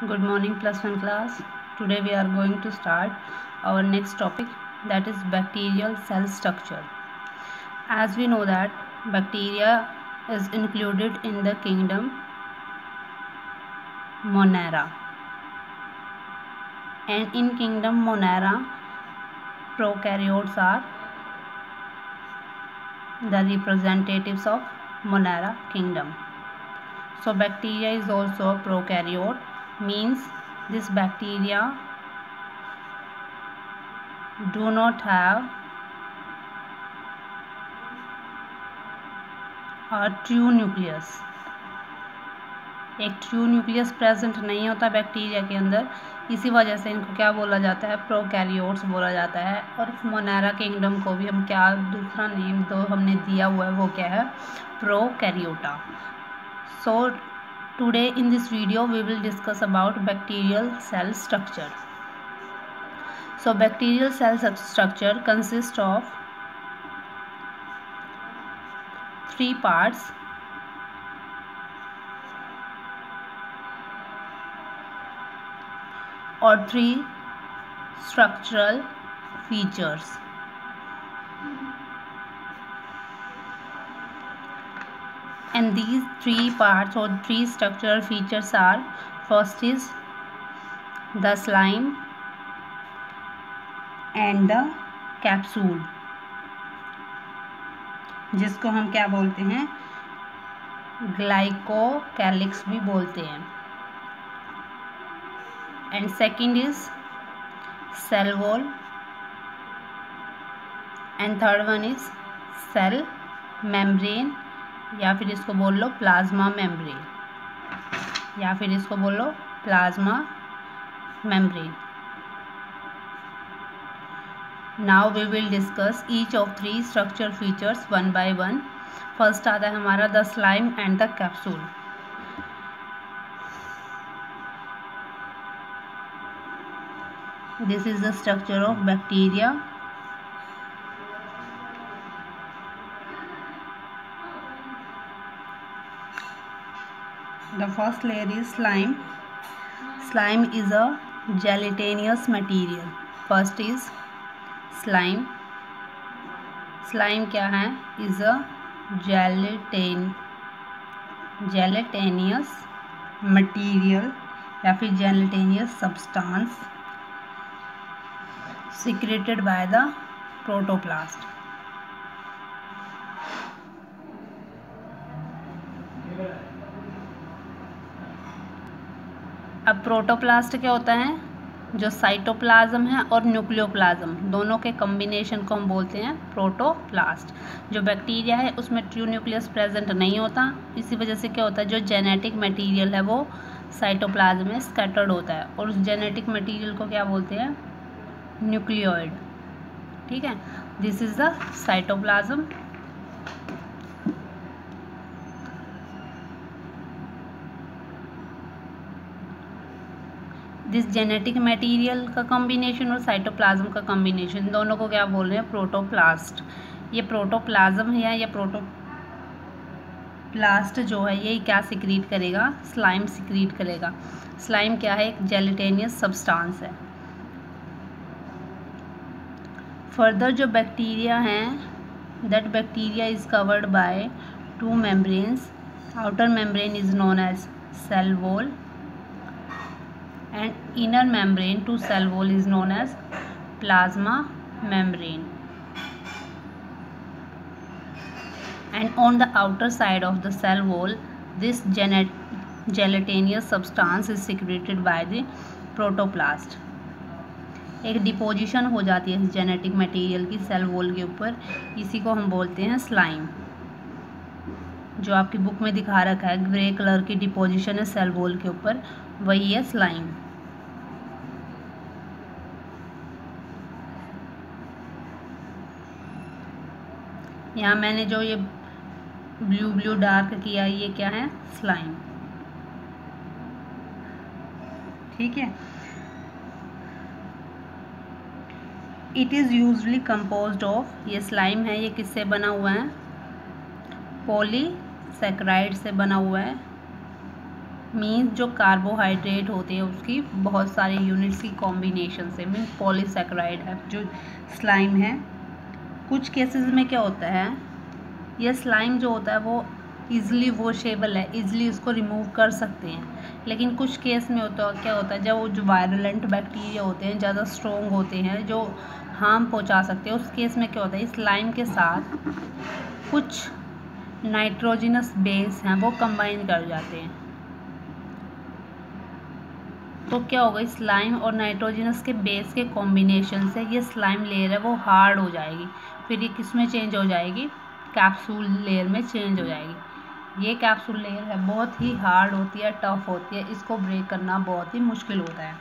Good morning +1 class. Today we are going to start our next topic, that is bacterial cell structure. As we know that bacteria is included in the kingdom Monera, and in kingdom Monera prokaryotes are the representatives of Monera kingdom. So bacteria is also a prokaryote, means this bacteria do not have a true nucleus. एक true nucleus present नहीं होता bacteria के अंदर, इसी वजह से इनको क्या बोला जाता है, प्रोकैरियोट्स बोला जाता है। और इस मोनेरा किंगडम को भी हम क्या दूसरा नेम जो हमने दिया हुआ है वो क्या है, prokaryota. So today in this video we will discuss about bacterial cell structure. So bacterial cell structure consists of three parts. Or three structural features. And these three parts or three structural features are, first is the slime and the capsule, जिसको हम क्या बोलते हैं, glycocalyx भी बोलते हैं. And second is cell wall and third one is cell membrane, या फिर इसको बोल लो प्लाज्मा मेम्ब्रेन, या फिर इसको बोलो plasma membrane. Now we will discuss each of three structure features one by one. First आता है हमारा the slime and the capsule. This is the structure of bacteria. The first layer is slime. Slime is a gelatinous material. First is slime. Slime क्या है, is a gelatinous material या फिर gelatinous substance secreted by the protoplast. अब protoplast क्या होता है, जो cytoplasm है और न्यूक्लियोप्लाज्म दोनों के कॉम्बिनेशन को हम बोलते हैं प्रोटोप्लास्ट. जो बैक्टीरिया है उसमें ट्रू न्यूक्लियस प्रेजेंट नहीं होता, इसी वजह से क्या होता है, जो जेनेटिक मटेरियल है वो साइटोप्लाज्म में स्कैटर्ड होता है, और उस जेनेटिक मटेरियल को क्या बोलते हैं, न्यूक्लियोइड. ठीक है, this is the cytoplasm. This genetic material का कॉम्बिनेशन और साइटोप्लाज्म का कॉम्बिनेशन, दोनों को क्या बोल रहे हैं, प्रोटोप्लास्ट. ये प्रोटोप्लाज्म है या प्रोटोप्लास्ट जो है ये क्या सिक्रीट करेगा, स्लाइम सिक्रीट करेगा. स्लाइम क्या है, एक जेलेटेनियस सब्सटेंस है. फर्दर जो बैक्टीरिया हैं, that bacteria is covered by two membranes. Outer membrane is known as cell wall and inner membrane to cell wall is known as plasma membrane. And on the outer side of the cell wall, this gelatinous substance is secreted by the protoplast. एक deposition हो जाती है इस genetic material की cell wall के ऊपर, इसी को हम बोलते हैं स्लाइम. जो आपकी बुक में दिखा रखा है ग्रे कलर की डिपोजिशन है सेल वॉल के ऊपर, वही है स्लाइम. यहाँ मैंने जो ये ब्लू डार्क किया, ये क्या है, स्लाइम. ठीक है. It is usually composed of, ये स्लाइम है ये किससे बना हुआ है, पॉलीसैकेराइड से बना हुआ है. मीन्स जो कार्बोहाइड्रेट होते हैं उसकी बहुत सारे यूनिट्स की कॉम्बिनेशन से, मीन्स पॉलीसैकेराइड है जो स्लाइम है। कुछ केसेस में क्या होता है, ये स्लाइम जो होता है वो ईज़िली वॉशेबल है, ईज़िली उसको रिमूव कर सकते हैं। लेकिन कुछ केस में क्या होता है, जब वो जो वायरुलेंट बैक्टीरिया होते हैं, ज़्यादा स्ट्रॉन्ग होते हैं, जो हार्म पहुंचा सकते हैं, उस केस में क्या होता है, स्लाइम के साथ कुछ नाइट्रोजनस बेस हैं वो कंबाइन कर जाते हैं। तो क्या होगा, स्लाइम और नाइट्रोजनस के बेस के कॉम्बिनेशन से ये स्लाइम लेयर है वो हार्ड हो जाएगी। फिर ये किस में चेंज हो जाएगी, कैप्सूल लेयर में चेंज हो जाएगी। ये कैप्सूल लेयर है बहुत ही हार्ड होती है, टफ होती है, इसको ब्रेक करना बहुत ही मुश्किल होता है।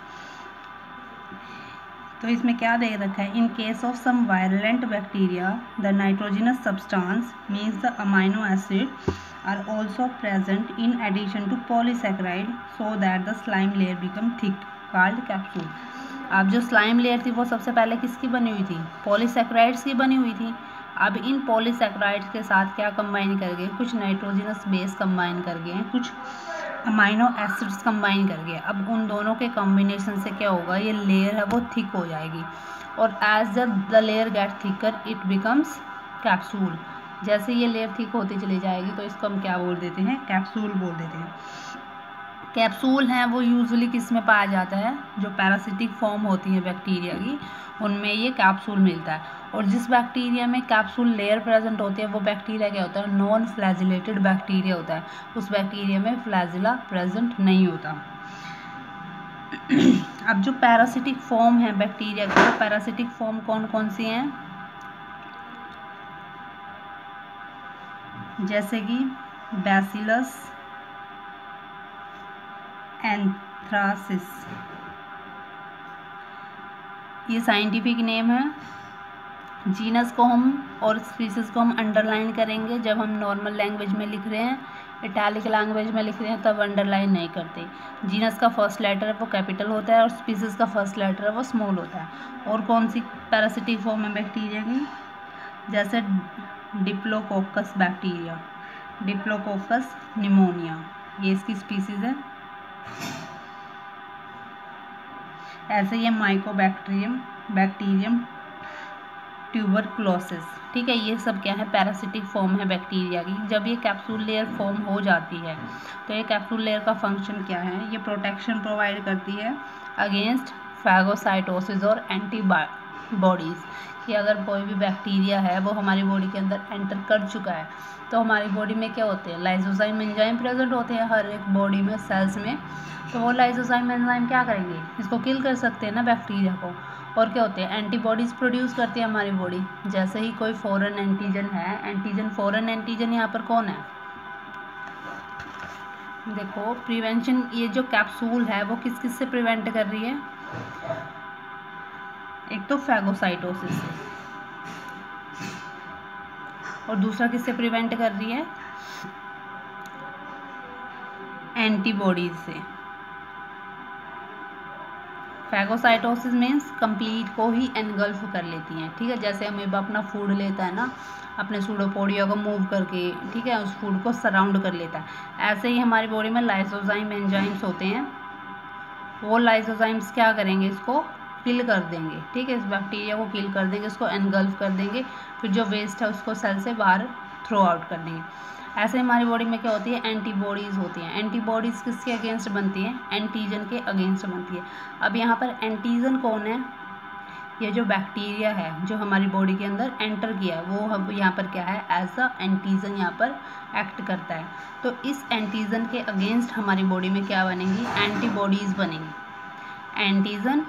तो इसमें क्या दे रखा है, in case of some virulent bacteria the nitrogenous substance means the amino acid are also present in addition to polysaccharide so that the slime layer become thick called capsule। अब जो स्लाइम लेयर थी वो सबसे पहले किसकी बनी हुई थी, पॉलीसैकेराइड्स की बनी हुई थी। अब इन पॉलीसैकेराइड्स के साथ क्या कंबाइन कर गए, कुछ नाइट्रोजनस बेस कंबाइन कर गए हैं, कुछ अमाइनो एसिड्स कंबाइन कर गए। अब उन दोनों के कॉम्बिनेशन से क्या होगा, ये लेयर है वो थिक हो जाएगी और as the layer get thicker it becomes capsule. जैसे ये लेयर थिक होती चली जाएगी तो इसको हम क्या बोल देते हैं, कैप्सूल बोल देते हैं। कैप्सूल हैं वो यूजुअली किस में पाया जाता है, जो पैरासिटिक फॉर्म होती है बैक्टीरिया की, उनमें ये कैप्सूल मिलता है। और जिस बैक्टीरिया में कैप्सूल लेयर प्रेजेंट होती है वो बैक्टीरिया क्या होता है, नॉन फ्लैजिलेटेड बैक्टीरिया होता है। उस बैक्टीरिया में फ्लैजिला प्रेजेंट नहीं होता। अब जो पैरासिटिक फॉर्म है बैक्टीरिया की, तो पैरासिटिक फॉर्म कौन कौन सी हैं, जैसे कि बैसिलस एंथ्रासिस, ये साइंटिफिक नेम है। जीनस को हम और स्पीसीज को हम अंडरलाइन करेंगे जब हम नॉर्मल लैंग्वेज में लिख रहे हैं, इटैलिक लैंग्वेज में लिख रहे हैं तब अंडरलाइन नहीं करते। जीनस का फर्स्ट लेटर है वो कैपिटल होता है और स्पीसीज का फर्स्ट लेटर है वो स्मॉल होता है। और कौन सी पैरासिटिक फॉर्म है बैक्टीरिया की, जैसे डिप्लोकोकस बैक्टीरिया, डिप्लोकोकस निमोनिया, ये इसकी स्पीसीज है। ऐसे ये माइकोबैक्टीरियम, बैक्टीरियम ट्यूबरक्लोसिस, ठीक है, ये सब क्या है, पैरासिटिक फॉर्म है बैक्टीरिया की। जब ये कैप्सूल लेयर फॉर्म हो जाती है तो ये कैप्सूल लेयर का फंक्शन क्या है, ये प्रोटेक्शन प्रोवाइड करती है अगेंस्ट फैगोसाइटोसिस और एंटीबॉडीज़, कि अगर कोई भी बैक्टीरिया है वो हमारी बॉडी के अंदर एंटर कर चुका है तो हमारी बॉडी में क्या होते हैं, लाइसोजाइम एंजाइम प्रेजेंट होते हैं हर एक बॉडी में, सेल्स में। तो वो लाइसोजाइम एंजाइम क्या करेंगे, इसको किल कर सकते हैं ना बैक्टीरिया को। और क्या होते हैं, एंटीबॉडीज़ प्रोड्यूस करती है हमारी बॉडी। जैसे ही कोई फॉरेन एंटीजन है, एंटीजन फॉरेन एंटीजन यहाँ पर कौन है, देखो प्रिवेंशन, ये जो कैप्सूल है वो किस किस से प्रिवेंट कर रही है, एक तो फैगोसाइटोसिस से और दूसरा किससे प्रिवेंट कर रही है, एंटीबॉडीज से। फैगोसाइटोसिस मीन्स कंप्लीट को ही एनगल्फ कर लेती हैं, ठीक है। जैसे अमीबा अपना फूड लेता है ना, अपने सूडोपोडिया को मूव करके, ठीक है, उस फूड को सराउंड कर लेता है। ऐसे ही हमारी बॉडी में लाइसोजाइम एंजाइम्स होते हैं, वो लाइसोजाइम्स क्या करेंगे, इसको किल कर देंगे, ठीक है, इस बैक्टीरिया को किल कर देंगे, इसको एनगल्फ कर देंगे, फिर जो वेस्ट है उसको सेल से बाहर थ्रो आउट कर देंगे। ऐसे हमारी बॉडी में क्या होती है, एंटीबॉडीज़ होती हैं। एंटीबॉडीज़ किसके अगेंस्ट बनती हैं, एंटीजन के अगेंस्ट बनती है। अब यहाँ पर एंटीजन कौन है, ये जो बैक्टीरिया है जो हमारी बॉडी के अंदर एंटर किया है वो हम यहाँ पर क्या है, एज अ एंटीजन यहाँ पर एक्ट करता है। तो इस एंटीजन के अगेंस्ट हमारी बॉडी में क्या बनेंगी, एंटीबॉडीज़ बनेंगी। एंटीजन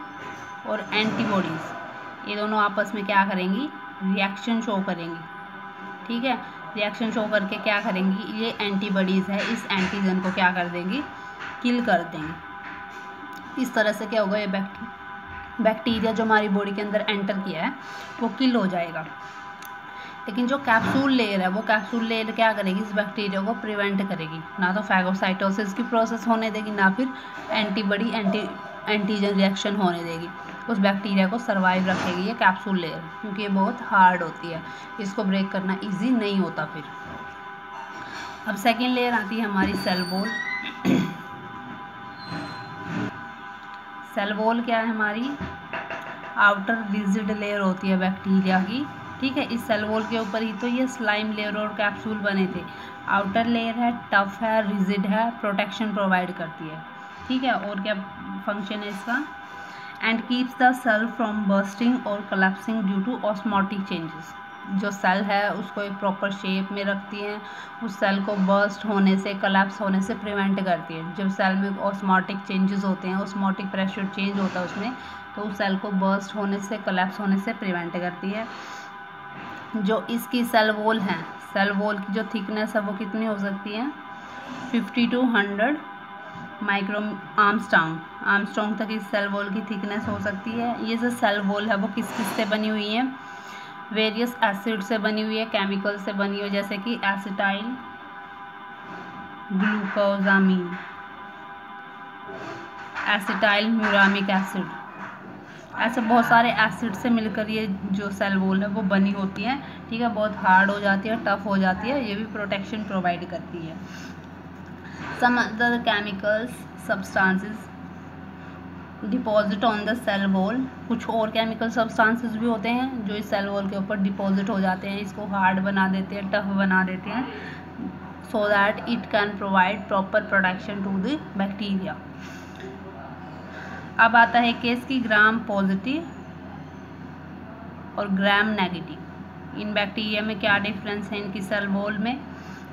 और एंटीबॉडीज़ ये दोनों आपस में क्या करेंगी, रिएक्शन शो करेंगी, ठीक है। रिएक्शन शो करके क्या करेंगी, ये एंटीबॉडीज़ है इस एंटीजन को क्या कर देंगी, किल कर देंगी। इस तरह से क्या होगा, ये बैक्टीरिया जो हमारी बॉडी के अंदर एंटर किया है वो किल हो जाएगा। लेकिन जो कैप्सूल लेयर है वो कैप्सूल लेयर क्या करेगी, इस बैक्टीरिया को प्रिवेंट करेगी, ना तो फैगोसाइटोसिस की प्रोसेस होने देगी, ना फिर एंटीजन रिएक्शन होने देगी। उस बैक्टीरिया को सर्वाइव रखेगी ये कैप्सूल लेयर, क्योंकि ये बहुत हार्ड होती है, इसको ब्रेक करना इजी नहीं होता। फिर अब सेकेंड लेयर आती है हमारी सेल वॉल। सेल वॉल क्या है हमारी, आउटर रिजिड लेयर होती है बैक्टीरिया की, ठीक है। इस सेल वॉल के ऊपर ही तो ये स्लाइम लेयर और कैप्सूल बने थे। आउटर लेयर है, टफ है, रिजिड है, प्रोटेक्शन प्रोवाइड करती है, ठीक है। और क्या फंक्शन है इसका, and keeps the cell from bursting और collapsing due to osmotic changes. जो सेल है उसको एक प्रॉपर शेप में रखती है, उस सेल को बर्स्ट होने से, कोलैप्स होने से प्रिवेंट करती है। जब सेल में ऑस्मोटिक चेंजेस होते हैं, ऑस्मोटिक प्रेशर चेंज होता है उसमें, तो उस सेल को बर्स्ट होने से, कोलैप्स होने से प्रिवेंट करती है। जो इसकी सेल वॉल है, सेल वॉल की जो थिकनेस है वो कितनी हो सकती है, 50 to 100 माइक्रो आर्मस्ट्रॉन्ग तक इस सेल वॉल की थिकनेस हो सकती है। ये जो सेल वॉल है वो किस किस से बनी हुई है, वेरियस एसिड से बनी हुई है, केमिकल से बनी हुई है, जैसे कि एसिटाइल ग्लूकोजामीन, एसिटाइल म्यूरामिक एसिड, ऐसे बहुत सारे एसिड से मिलकर ये जो सेल वॉल है वो बनी होती है, ठीक है। बहुत हार्ड हो जाती है, टफ हो जाती है, ये भी प्रोटेक्शन प्रोवाइड करती है। Some other chemicals substances deposit on the cell wall, कुछ और केमिकल सब्सटेंसेस भी होते हैं जो इस सेल वॉल के ऊपर डिपॉजिट हो जाते हैं, इसको हार्ड बना देते हैं, टफ बना देते हैं, so that it can provide proper protection to the bacteria. अब आता है केस की ग्राम पॉजिटिव और ग्राम नेगेटिव। इन बैक्टीरिया में क्या डिफरेंस है इनकी सेल वॉल में,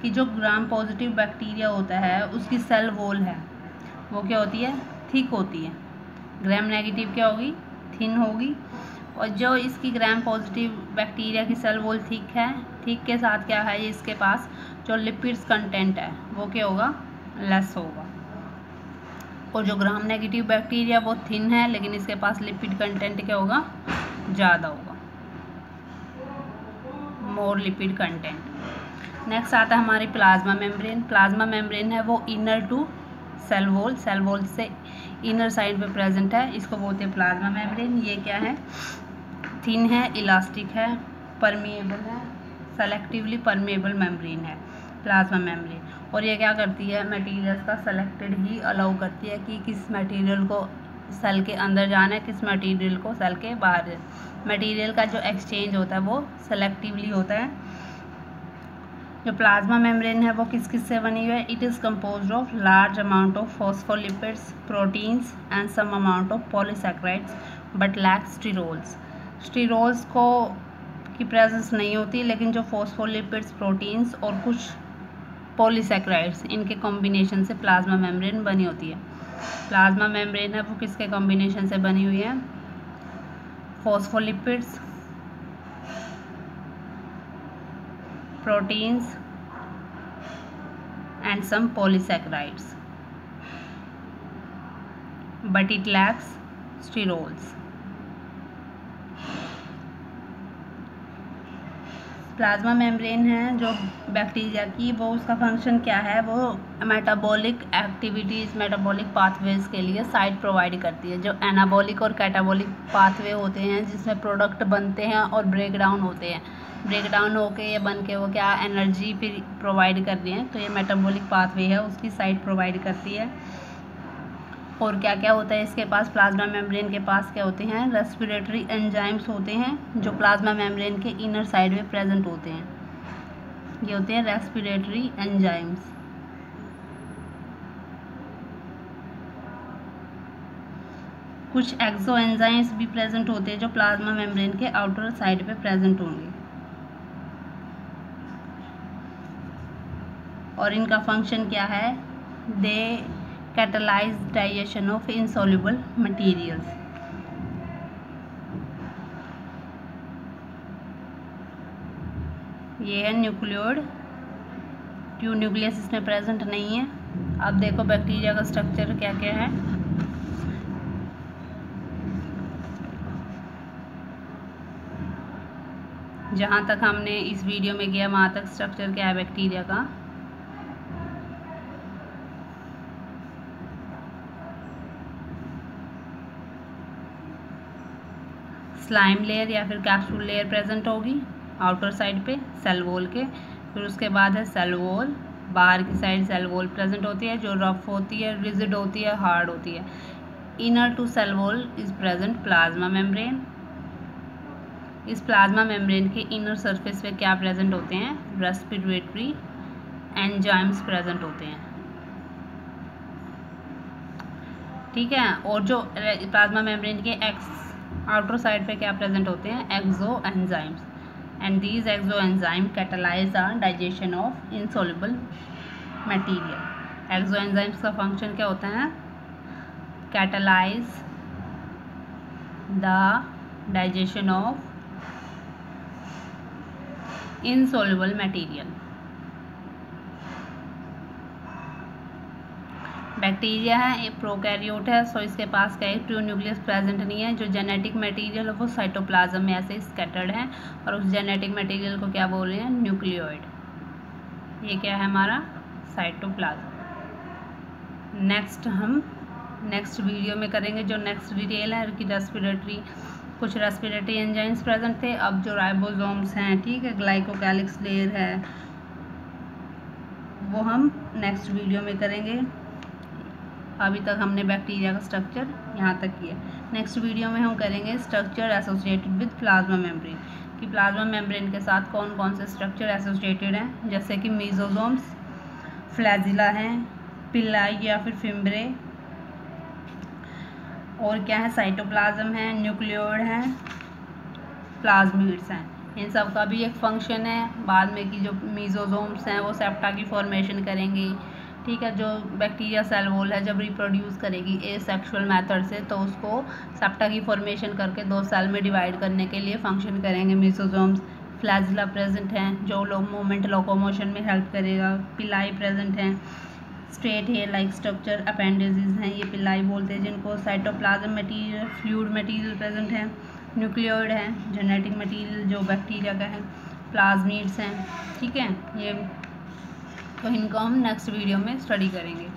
कि जो ग्राम पॉजिटिव बैक्टीरिया होता है उसकी सेल वॉल है वो क्या होती है, थिक होती है। ग्राम नेगेटिव क्या होगी, थिन होगी। और जो इसकी ग्राम पॉजिटिव बैक्टीरिया की सेल वॉल थिक है, थिक के साथ क्या है, इसके पास जो लिपिड्स कंटेंट है वो क्या होगा, लेस होगा। और जो ग्राम नेगेटिव बैक्टीरिया वो थिन है लेकिन इसके पास लिपिड कंटेंट क्या होगा, ज़्यादा होगा, मोर लिपिड कंटेंट। नेक्स्ट आता है हमारी प्लाज्मा मेम्ब्रेन। प्लाज्मा मेम्ब्रेन है वो इनर टू सेल वॉल से इनर साइड पे प्रेजेंट है, इसको बोलते हैं प्लाज्मा मेम्ब्रेन। ये क्या है, थिन है, इलास्टिक है, परमिएबल है, सेलेक्टिवली परमिएबल मेम्ब्रेन है प्लाज्मा मेम्ब्रेन। और ये क्या करती है, मटेरियल्स का सेलेक्टेड ही अलाउ करती है कि किस मटेरियल को सेल के अंदर जाना है, किस मटेरियल को सेल के बाहर। मटेरियल का जो एक्सचेंज होता है वो सेलेक्टिवली होता है। जो प्लाज्मा मेम्ब्रेन है वो किस किस से बनी हुई है, it is composed of large amount of phospholipids, proteins and some amount of polysaccharides but lacks sterols. Sterols को की प्रेजेंस नहीं होती, लेकिन जो फॉस्फोलिपिड्स, प्रोटीन्स और कुछ पॉलीसैकेराइड्स, इनके कॉम्बिनेशन से प्लाज्मा मेम्ब्रेन बनी होती है। प्लाज्मा मेम्ब्रेन है वो किसके कॉम्बिनेशन से बनी हुई है, phospholipids, proteins and some polysaccharides but it lacks sterols। Plasma membrane है जो बैक्टीरिया की, वो उसका फंक्शन क्या है, वो मेटाबॉलिक एक्टिविटीज़, मेटाबॉलिक पाथवेज के लिए साइट प्रोवाइड करती है। जो एनाबॉलिक और कैटाबॉलिक पाथवे होते हैं जिसमें प्रोडक्ट बनते हैं और ब्रेक डाउन होते हैं, ब्रेक डाउन होके या बन के वो क्या एनर्जी फिर प्रोवाइड कर रही हैं, तो ये मेटाबॉलिक पाथवे है उसकी साइट प्रोवाइड करती है। और क्या क्या होता है इसके पास, प्लाज्मा मेम्ब्रेन के पास क्या होते हैं, रेस्पिरेटरी एंजाइम्स होते हैं जो प्लाज्मा मेम्ब्रेन के इनर साइड में प्रेजेंट होते हैं। ये होते हैं रेस्पिरेटरी एंजाइम्स। कुछ एक्सो एंजाइम्स भी प्रेजेंट होते हैं जो प्लाज्मा मेम्ब्रेन के आउटर साइड पे प्रेजेंट होंगे और इनका फंक्शन क्या है, they catalyse digestion of insoluble materials. ये है न्यूक्लियोइड, न्यूक्लियस इसमें प्रेजेंट नहीं है। अब देखो बैक्टीरिया का स्ट्रक्चर क्या क्या है। जहाँ तक हमने इस वीडियो में किया वहाँ तक स्ट्रक्चर क्या है बैक्टीरिया का। स्लाइम लेयर या फिर कैप्सूल लेयर प्रेजेंट होगी आउटर साइड पे सेल वॉल के। फिर उसके बाद है सेल वॉल, बाहर की साइड सेल वॉल प्रेजेंट होती है जो रफ होती है, रिजिड होती है, हार्ड होती है। Inner to cell wall is present plasma membrane. इस प्लाज्मा मेम्ब्रेन के इनर सरफेस पे क्या प्रेजेंट होते हैं? रेस्पिरेटरी एंजाइम्स प्रेजेंट होते हैं, ठीक है। और जो प्लाज्मा मेम्ब्रेन के आउटर साइड पे क्या प्रेजेंट होते हैं? Exo enzymes, and these exo enzyme catalyse the digestion of insoluble material. Exo enzymes का फंक्शन क्या होता है? Catalyse the digestion of insoluble material. Bacteria है, एक प्रोकैरियोट है, सो इसके पास क्या है? ट्रू न्यूक्लियस प्रेजेंट नहीं है। जो जेनेटिक मटेरियल है वो साइटोप्लाज्म में ऐसे स्कैटर्ड है, और उस जेनेटिक मटेरियल को क्या बोल रहे हैं? न्यूक्लियोइड। ये क्या है हमारा? साइटोप्लाज्म। नेक्स्ट हम नेक्स्ट वीडियो में करेंगे। जो नेक्स्ट डिटेल है कि कुछ रेस्पिरेटरी एंजाइम्स प्रेजेंट थे, अब जो राइबोसोम्स हैं, ठीक है, ग्लाइकोकैलिक्स लेयर है, वो हम नेक्स्ट वीडियो में करेंगे। अभी तक हमने बैक्टीरिया का स्ट्रक्चर यहाँ तक किया। नेक्स्ट वीडियो में हम करेंगे structure associated with plasma membrane, कि प्लाज्मा मेम्ब्रेन के साथ कौन कौन से स्ट्रक्चर एसोसिएटेड हैं, जैसे कि मीजोसोम्स, फ्लैजिला हैं, पिलाई या फिर फिम्ब्रे, और क्या है? साइटोप्लाज्म है, न्यूक्लियोइड है, प्लाज्मिड्स हैं। इन सब का भी एक फंक्शन है। बाद में कि जो मीजोसोम्स हैं वो सेप्टा की फॉर्मेशन करेंगी, ठीक है। जो बैक्टीरिया सेल वॉल है जब रिप्रोड्यूस करेगी एसेक्सुअल मेथड से, तो उसको सेप्टा की फॉर्मेशन करके 2 सेल में डिवाइड करने के लिए फंक्शन करेंगे मीजोसोम्स। फ्लैजिला प्रेजेंट हैं जो मूवमेंट लोकोमोशन में हेल्प करेगा। पिलाई प्रेजेंट हैं, straight hair like structure appendages हैं, ये पिलाई बोलते हैं जिनको। Cytoplasm material, fluid material present है, न्यूक्लियोइड है, जेनेटिक मटीरियल जो बैक्टीरिया का है, प्लाज्मिड्स हैं, ठीक है। ये तो इनको हम नेक्स्ट वीडियो में स्टडी करेंगे।